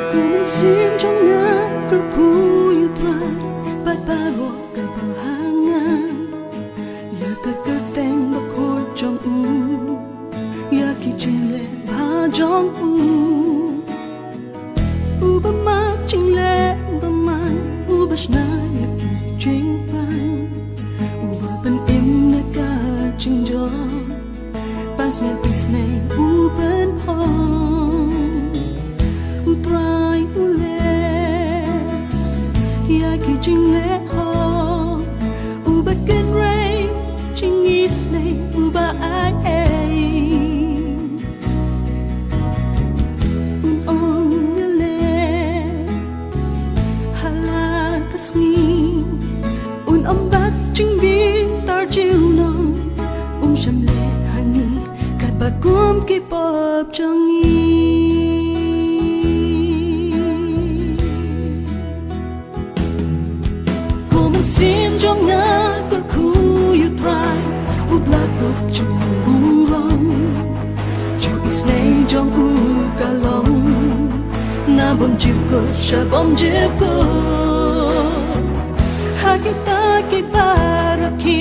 Kuman sim trong nga kerpuyu trai Bat baro ka bahangan Ya ka kerteng bakoi trong u Ya ki chingle ba jong u ba ma chingle ba man ba shna ya ki ching pan ba ban im na ka ching jong Ban sne pisne ban pong try u le ya ki ching le ho ba ken ray ching is le ba ai ai un on le hala kasngi un bat ching bin tar chiu nong sham le hani kat ba kum ki pop changi sim trong nga cor khu you try u black up chung bu rong chu is nay trong u ka long na bom chip ko sha bom chip ko ha ki para ki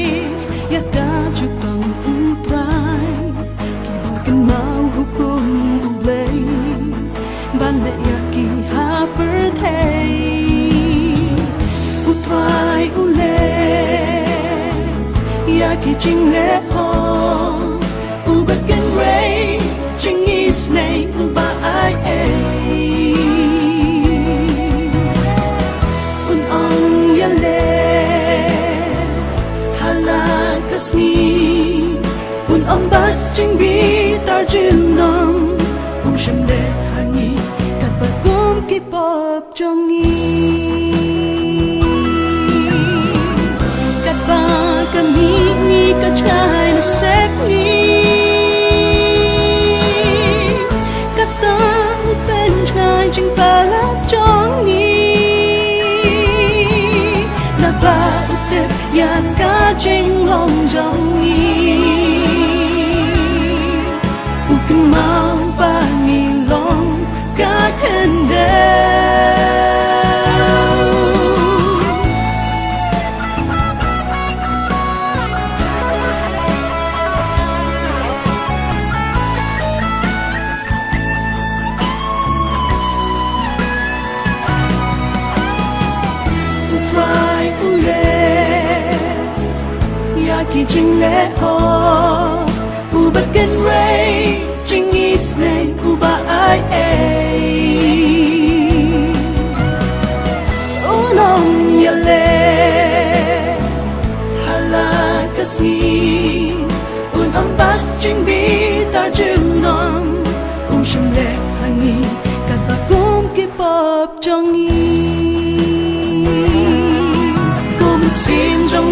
ya ka chu tong u try ki bu kan mau hu kum u play ban le ya ki ha per thay ya ki ching le ho u ba ken ray ching is nay u ba ai ai un on ya le hala kasni un on ba ching bi tar jin nam sham le hani kat ba kum ki pop jongi trying to save me kata upen try jing pala jongi na ba utep ya ka jing long jongi uken mau ba ni long ka kende ki ching le ho u ba ken ray ching is nay u ba ai ai u long ya le hala kasni un am ba ching bi ta jung nom sham le hani kat ba kum ki pop jongi kum sim jong